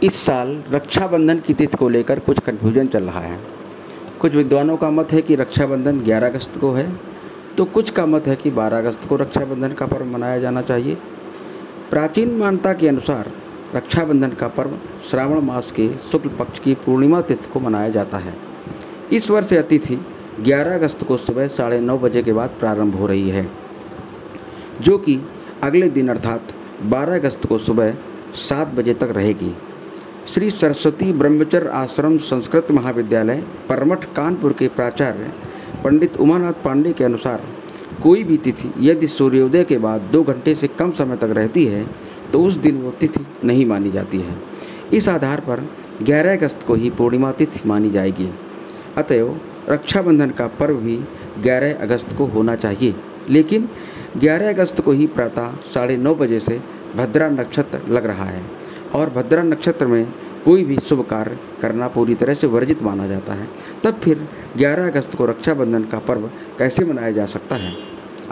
इस साल रक्षाबंधन की तिथि को लेकर कुछ कन्फ्यूजन चल रहा है। कुछ विद्वानों का मत है कि रक्षाबंधन 11 अगस्त को है, तो कुछ का मत है कि 12 अगस्त को रक्षाबंधन का पर्व मनाया जाना चाहिए। प्राचीन मान्यता के अनुसार रक्षाबंधन का पर्व श्रावण मास के शुक्ल पक्ष की पूर्णिमा तिथि को मनाया जाता है। इस वर्ष यह तिथि 11 अगस्त को सुबह 9:30 बजे के बाद प्रारंभ हो रही है, जो कि अगले दिन अर्थात 12 अगस्त को सुबह 7 बजे तक रहेगी। श्री सरस्वती ब्रह्मचर्य आश्रम संस्कृत महाविद्यालय परमठ कानपुर के प्राचार्य पंडित उमानाथ पांडे के अनुसार कोई भी तिथि यदि सूर्योदय के बाद 2 घंटे से कम समय तक रहती है तो उस दिन वो तिथि नहीं मानी जाती है। इस आधार पर 11 अगस्त को ही पूर्णिमा तिथि मानी जाएगी। अतएव रक्षाबंधन का पर्व भी 11 अगस्त को होना चाहिए, लेकिन 11 अगस्त को ही प्रातः 9:30 बजे से भद्रा नक्षत्र लग रहा है और भद्रा नक्षत्र में कोई भी शुभ कार्य करना पूरी तरह से वर्जित माना जाता है। तब फिर 11 अगस्त को रक्षाबंधन का पर्व कैसे मनाया जा सकता है?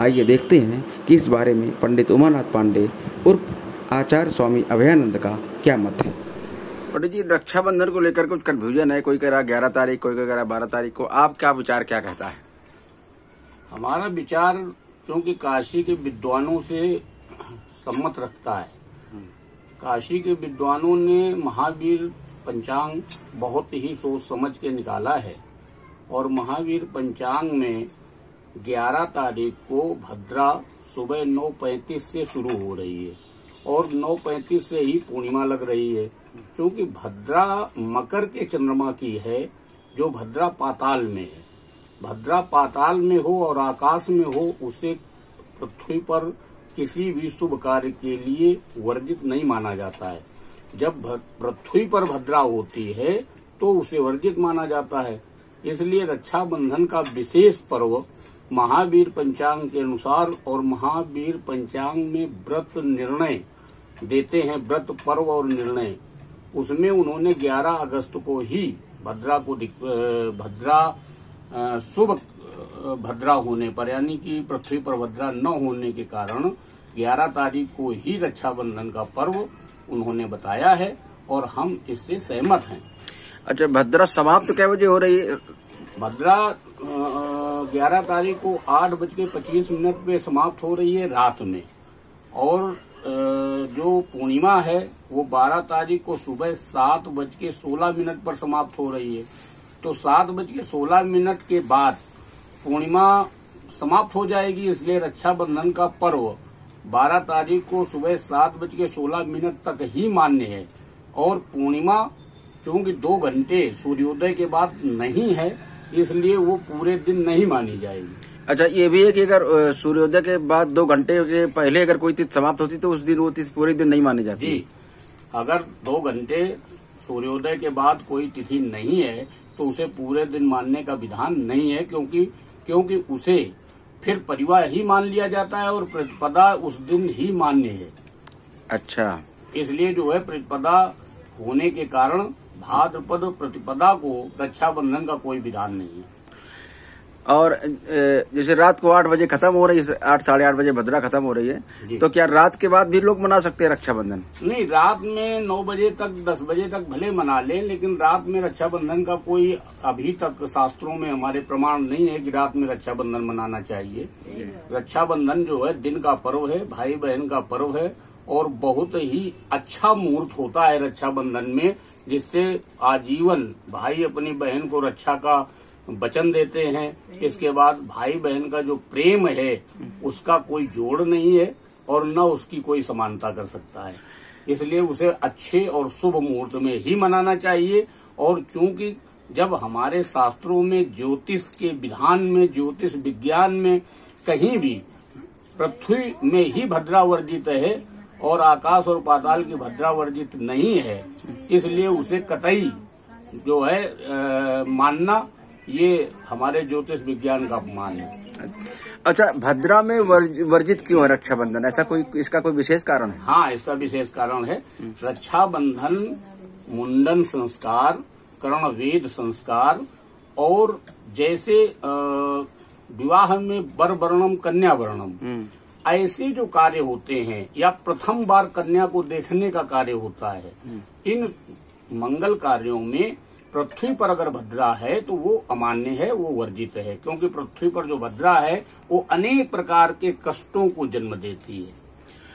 आइए देखते हैं कि इस बारे में पंडित उमानाथ पांडे उर्फ आचार्य स्वामी अभयानंद का क्या मत है। पंडित जी, रक्षाबंधन को लेकर कुछ कन्फ्यूजन है, कोई कह रहा 11 तारीख, कोई कह रहा 12 तारीख को। आप क्या विचार क्या कहता है? हमारा विचार क्योंकि काशी के विद्वानों से सम्मत रखता है। काशी के विद्वानों ने महावीर पंचांग बहुत ही सोच समझ के निकाला है और महावीर पंचांग में 11 तारीख को भद्रा सुबह 9:35 से शुरू हो रही है और 9:35 से ही पूर्णिमा लग रही है। क्योंकि भद्रा मकर के चंद्रमा की है, जो भद्रा पाताल में है। भद्रा पाताल में हो और आकाश में हो, उसे पृथ्वी पर किसी भी शुभ कार्य के लिए वर्जित नहीं माना जाता है। जब पृथ्वी पर भद्रा होती है तो उसे वर्जित माना जाता है। इसलिए रक्षाबंधन का विशेष पर्व महावीर पंचांग के अनुसार, और महावीर पंचांग में व्रत निर्णय देते हैं, व्रत पर्व और निर्णय, उसमें उन्होंने 11 अगस्त को ही भद्रा को शुभ भद्रा होने पर, यानी कि पृथ्वी पर भद्रा न होने के कारण 11 तारीख को ही रक्षाबंधन का पर्व उन्होंने बताया है और हम इससे सहमत हैं। अच्छा, भद्रा समाप्त क्या बजे हो रही है? भद्रा 11 तारीख को 8:25 पे समाप्त हो रही है रात में, और जो पूर्णिमा है वो 12 तारीख को सुबह 7:16 पर समाप्त हो रही है। तो 7:16 के बाद पूर्णिमा समाप्त हो जाएगी। इसलिए रक्षाबंधन का पर्व 12 तारीख को सुबह 7:16 तक ही मान्य है, और पूर्णिमा चूंकि 2 घंटे सूर्योदय के बाद नहीं है, इसलिए वो पूरे दिन नहीं मानी जाएगी। अच्छा, ये भी है कि अगर सूर्योदय के बाद 2 घंटे के पहले अगर कोई तिथि समाप्त होती तो उस दिन वो तिथि पूरे दिन नहीं मानी जाती? जी, अगर 2 घंटे सूर्योदय के बाद कोई तिथि नहीं है तो उसे पूरे दिन मानने का विधान नहीं है, क्योंकि उसे फिर परिवार ही मान लिया जाता है और प्रतिपदा उस दिन ही मान्य है। अच्छा, इसलिए जो है प्रतिपदा होने के कारण भाद्रपद प्रतिपदा को रक्षाबंधन का कोई विधान नहीं है। और जैसे रात को 8 बजे खत्म हो रही है, 8 साढ़े 8 बजे भद्रा खत्म हो रही है, तो क्या रात के बाद भी लोग मना सकते हैं रक्षाबंधन? नहीं, रात में 9 बजे तक 10 बजे तक भले मना लें, लेकिन रात में रक्षाबंधन का कोई अभी तक शास्त्रों में हमारे प्रमाण नहीं है कि रात में रक्षाबंधन मनाना चाहिए। रक्षाबंधन जो है दिन का पर्व है, भाई बहन का पर्व है, और बहुत ही अच्छा मुहूर्त होता है रक्षाबंधन में, जिससे आजीवन भाई अपनी बहन को रक्षा का वचन देते हैं। इसके बाद भाई बहन का जो प्रेम है उसका कोई जोड़ नहीं है और न उसकी कोई समानता कर सकता है। इसलिए उसे अच्छे और शुभ मुहूर्त में ही मनाना चाहिए। और क्योंकि जब हमारे शास्त्रों में ज्योतिष के विधान में, ज्योतिष विज्ञान में कहीं भी पृथ्वी में ही भद्रा वर्जित है और आकाश और पाताल की भद्रा वर्जित नहीं है, इसलिए उसे कतई जो है मानना, ये हमारे ज्योतिष विज्ञान का अपमान है। अच्छा, भद्रा में वर्जित क्यों है रक्षाबंधन? ऐसा कोई इसका कोई विशेष कारण है? हाँ, इसका विशेष कारण है। रक्षाबंधन मुंडन संस्कार, कर्ण वेद संस्कार, और जैसे विवाह में वर वर्णम कन्या वर्णम, ऐसे जो कार्य होते हैं या प्रथम बार कन्या को देखने का कार्य होता है, इन मंगल कार्यों में पृथ्वी पर अगर भद्रा है तो वो अमान्य है, वो वर्जित है, क्योंकि पृथ्वी पर जो भद्रा है वो अनेक प्रकार के कष्टों को जन्म देती है।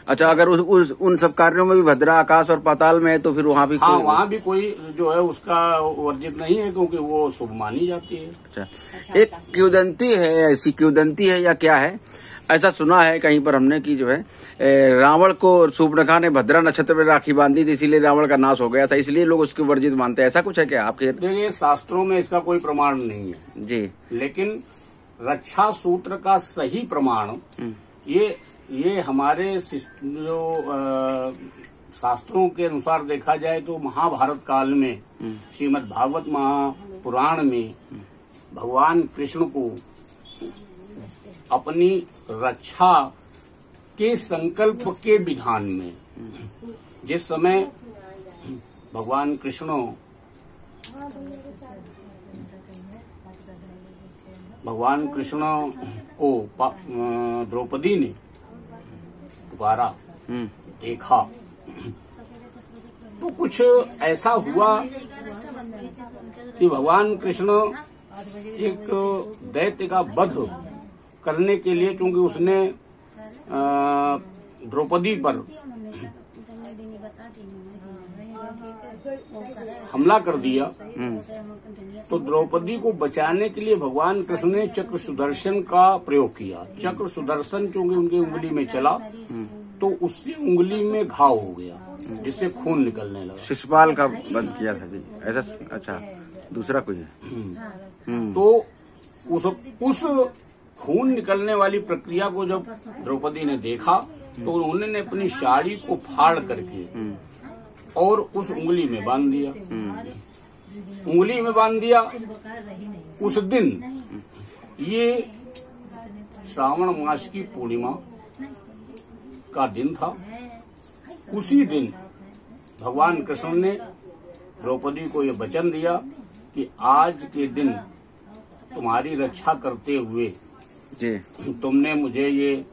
अच्छा, अगर उन सब कार्यों में भी भद्रा आकाश और पाताल में है तो फिर वहाँ भी हाँ, वहाँ भी कोई जो है उसका वर्जित नहीं है, क्योंकि वो शुभ मानी जाती है। अच्छा, एक किंवदंती है, ऐसी किंवदंती है या क्या है, ऐसा सुना है कहीं पर हमने कि जो है रावण को शूर्पणखा ने भद्रा नक्षत्र में राखी बांधी थी, इसीलिए रावण का नाश हो गया था, इसलिए लोग उसको वर्जित मानते हैं। ऐसा कुछ है क्या आपके? देखिए, शास्त्रों में इसका कोई प्रमाण नहीं है जी, लेकिन रक्षा सूत्र का सही प्रमाण ये हमारे जो शास्त्रों के अनुसार देखा जाए तो महाभारत काल में श्रीमद् भागवत महापुराण में भगवान कृष्ण को अपनी रक्षा के संकल्प के विधान में, जिस समय भगवान कृष्ण को द्रौपदी ने पुकारा, देखा, तो कुछ ऐसा हुआ कि भगवान कृष्ण एक दैत्य का वध करने के लिए, क्योंकि उसने द्रौपदी पर हमला कर दिया, तो द्रौपदी को बचाने के लिए भगवान कृष्ण ने चक्र सुदर्शन का प्रयोग किया। चक्र सुदर्शन क्योंकि उनकी उंगली में चला तो उससे उंगली में घाव हो गया, जिससे खून निकलने लगा। शिशुपाल का वध किया था जी, ऐसा? अच्छा, दूसरा कोई है? तो उस खून निकलने वाली प्रक्रिया को जब द्रौपदी ने देखा तो उन्होंने अपनी साड़ी को फाड़ करके और उस उंगली में बांध दिया। उंगली में बांध दिया। उस दिन, ये श्रावण मास की पूर्णिमा का दिन था, उसी दिन भगवान कृष्ण ने द्रौपदी को ये वचन दिया कि आज के दिन तुम्हारी रक्षा करते हुए जी तुमने मुझे ये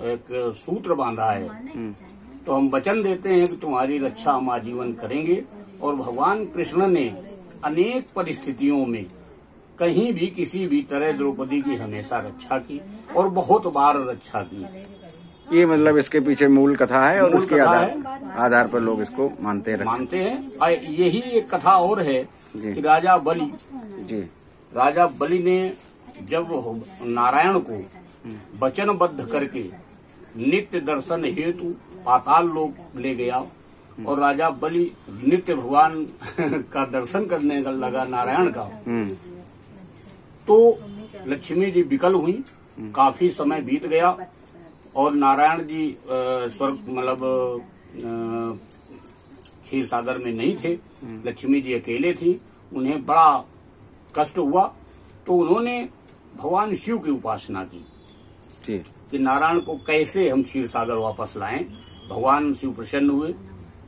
एक सूत्र बांधा है, तो हम वचन देते हैं कि तुम्हारी रक्षा हम आजीवन करेंगे। और भगवान कृष्ण ने अनेक परिस्थितियों में कहीं भी किसी भी तरह द्रौपदी की हमेशा रक्षा की और बहुत बार रक्षा की। ये मतलब इसके पीछे मूल कथा है और उसके आधार पर लोग इसको मानते हैं। यही एक कथा और है कि राजा बलि ने जब नारायण को वचनबद्ध करके नित्य दर्शन हेतु पाताल लोक ले गया और राजा बलि नित्य भगवान का दर्शन करने लगा नारायण का, तो लक्ष्मी जी विकल हुई। काफी समय बीत गया और नारायण जी स्वर्ग मतलब क्षीर सागर में नहीं थे, लक्ष्मी जी अकेले थी। उन्हें बड़ा कष्ट हुआ तो उन्होंने भगवान शिव की उपासना की कि नारायण को कैसे हम क्षीर सागर वापस लाएं। भगवान शिव प्रसन्न हुए।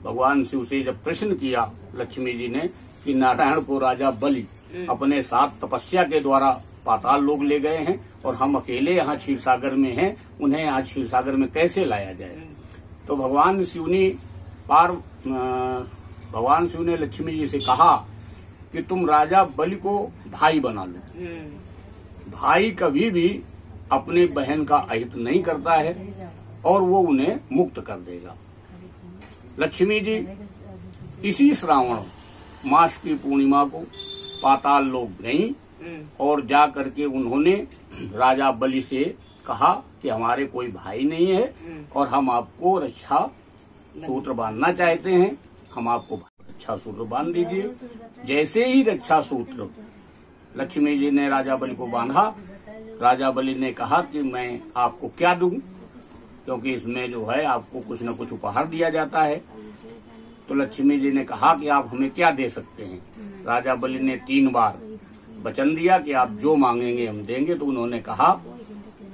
भगवान शिव से जब प्रश्न किया लक्ष्मी जी ने कि नारायण को राजा बलि अपने साथ तपस्या के द्वारा पाताल लोक ले गए हैं और हम अकेले यहाँ क्षीर सागर में हैं, उन्हें यहाँ क्षीर सागर में कैसे लाया जाए। तो भगवान शिव ने लक्ष्मी जी से कहा कि तुम राजा बलि को भाई बना लो। भाई कभी भी अपने बहन का अहित नहीं करता है और वो उन्हें मुक्त कर देगा। लक्ष्मी जी इसी श्रावण मास की पूर्णिमा को पाताल लोक गईं और जा करके उन्होंने राजा बलि से कहा कि हमारे कोई भाई नहीं है और हम आपको रक्षा सूत्र बांधना चाहते हैं, हम आपको रक्षा सूत्र बांध दीजिए। जैसे ही रक्षा सूत्र लक्ष्मी जी ने राजा बलि को बांधा, राजा बलि ने कहा कि मैं आपको क्या दूं, क्योंकि इसमें जो है आपको कुछ न कुछ उपहार दिया जाता है। तो लक्ष्मी जी ने कहा कि आप हमें क्या दे सकते हैं। राजा बलि ने 3 बार वचन दिया कि आप जो मांगेंगे हम देंगे। तो उन्होंने कहा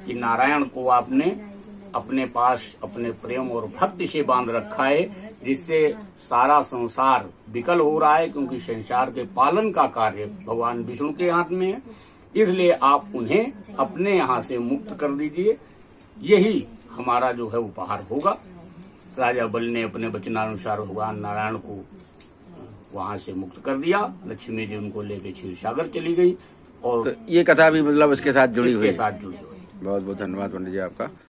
कि नारायण को आपने अपने पास अपने प्रेम और भक्ति से बांध रखा है, जिससे सारा संसार विकल हो रहा है, क्योंकि संसार के पालन का कार्य भगवान विष्णु के हाथ में है। इसलिए आप उन्हें अपने यहाँ से मुक्त कर दीजिए। यही हमारा जो है उपहार होगा। राजा बलि ने अपने वचनानुसार भगवान नारायण को वहां से मुक्त कर दिया। लक्ष्मी जी उनको लेके क्षीर सागर चली गई और तो ये कथा भी मतलब इसके साथ जुड़ी हुई है। इसके साथ जुड़ी हुई। बहुत बहुत धन्यवाद पंडित जी आपका।